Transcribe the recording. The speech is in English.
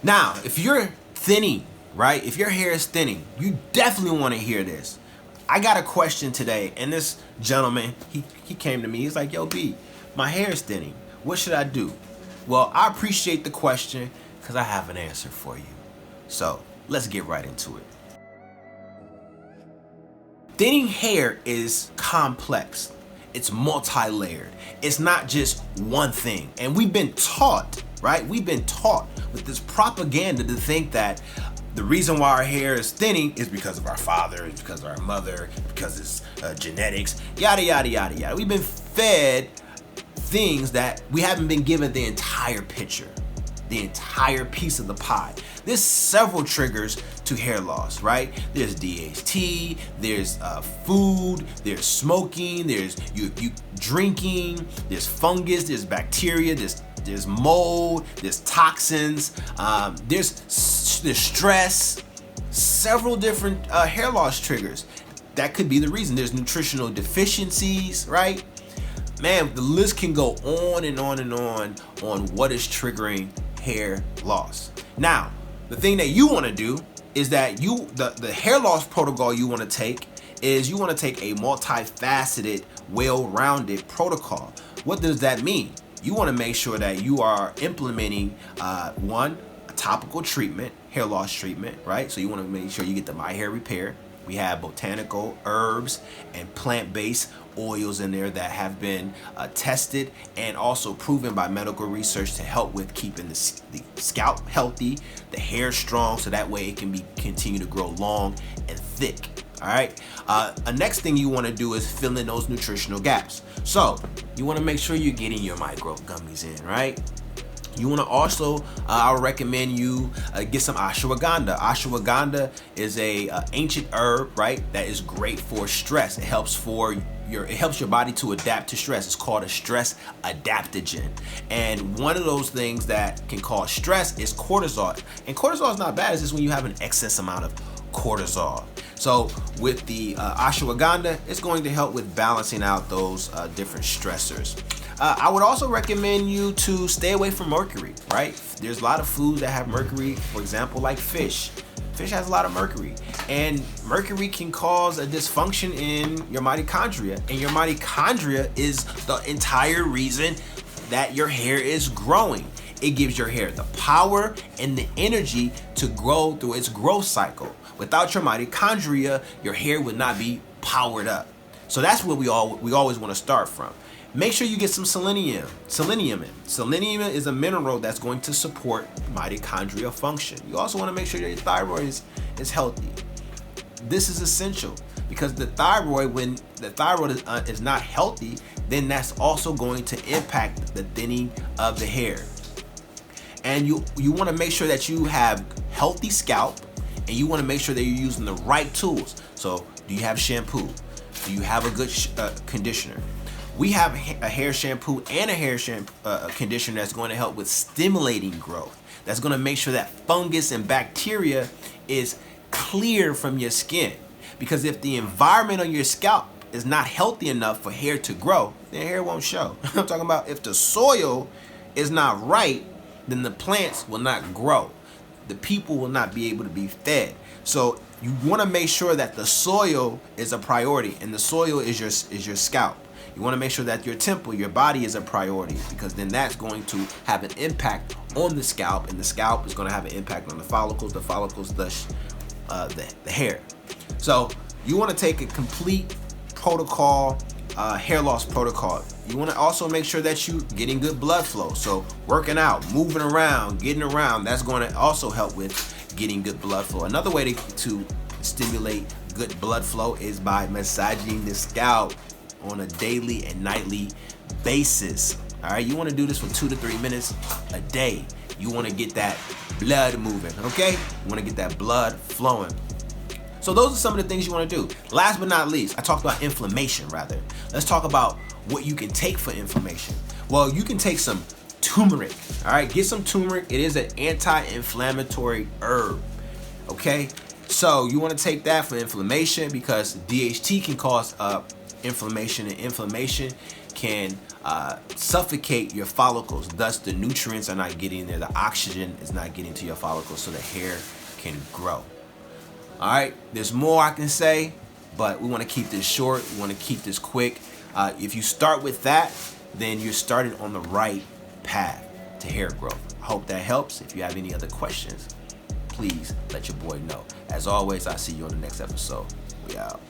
Now, if you're thinning, right? If your hair is thinning, you definitely want to hear this. I got a question today, and this gentleman, he came to me. He's like, yo, B, my hair is thinning. What should I do? Well, I appreciate the question because I have an answer for you. So let's get right into it. Thinning hair is complex. It's multi-layered. It's not just one thing. And we've been taught, right? We've been taught with this propaganda to think that the reason why our hair is thinning is because of our father, it's because of our mother, because it's genetics, yada, yada, yada, yada. We've been fed things that we haven't been given the entire picture, the entire piece of the pie. There's several triggers to hair loss, right? There's DHT, there's food, there's smoking, there's you drinking, there's fungus, there's bacteria, there's mold, there's toxins, there's stress, several different hair loss triggers. That could be the reason. There's nutritional deficiencies, right? Man, the list can go on and on and on what is triggering hair loss. Now, the thing that you want to do is that the hair loss protocol you want to take is you want to take a multifaceted, well-rounded protocol. What does that mean? You want to make sure that you are implementing a topical treatment, hair loss treatment, right? So you want to make sure you get the My Hair Repair. We have botanical herbs and plant-based oils in there that have been tested and also proven by medical research to help with keeping the scalp healthy, the hair strong, so that way it can continue to grow long and thick. All right. Next thing you want to do is fill in those nutritional gaps. So you want to make sure you're getting your micro gummies in, right? You want to also, I would recommend you get some ashwagandha. Ashwagandha is a ancient herb, right? That is great for stress. It helps your body to adapt to stress. It's called a stress adaptogen. And one of those things that can cause stress is cortisol. And cortisol is not bad. It's just when you have an excess amount of cortisol. So with the ashwagandha, it's going to help with balancing out those different stressors. I would also recommend you to stay away from mercury, right? There's a lot of foods that have mercury, for example, like fish. Fish has a lot of mercury, and mercury can cause a dysfunction in your mitochondria, and your mitochondria is the entire reason that your hair is growing. It gives your hair the power and the energy to grow through its growth cycle. Without your mitochondria, your hair would not be powered up. So that's what we always want to start from. Make sure you get some selenium in. Selenium is a mineral that's going to support mitochondrial function. You also want to make sure that your thyroid is healthy. This is essential because the thyroid, when the thyroid is not healthy, then that's also going to impact the thinning of the hair. And you want to make sure that you have healthy scalp, and you want to make sure that you're using the right tools. So do you have shampoo? Do you have a good conditioner? We have a hair shampoo and a hair conditioner that's going to help with stimulating growth. That's going to make sure that fungus and bacteria is clear from your skin. Because if the environment on your scalp is not healthy enough for hair to grow, then hair won't show. I'm talking about if the soil is not right, then the plants will not grow. The people will not be able to be fed. So you want to make sure that the soil is a priority, and the soil is your scalp. You want to make sure that your temple, your body, is a priority, because then that's going to have an impact on the scalp, and the scalp is going to have an impact on the follicles, the hair. So you want to take a complete protocol, hair loss protocol. You want to also make sure that you're getting good blood flow. So working out, moving around, getting around, that's going to also help with getting good blood flow. Another way to stimulate good blood flow is by massaging the scalp on a daily and nightly basis. All right, you want to do this for 2 to 3 minutes a day. You want to get that blood moving, okay? You want to get that blood flowing. So those are some of the things you want to do. Last but not least, I talked about inflammation rather. Let's talk about what you can take for inflammation. Well, you can take some turmeric. All right, get some turmeric. It is an anti-inflammatory herb, okay? So you want to take that for inflammation because DHT can cause inflammation, and inflammation can suffocate your follicles. Thus, the nutrients are not getting there. The oxygen is not getting to your follicles, so the hair can grow. All right, there's more I can say, but we want to keep this short. We want to keep this quick. If you start with that, then you're starting on the right path to hair growth. I hope that helps. If you have any other questions, please let your boy know. As always, I'll see you on the next episode. We out.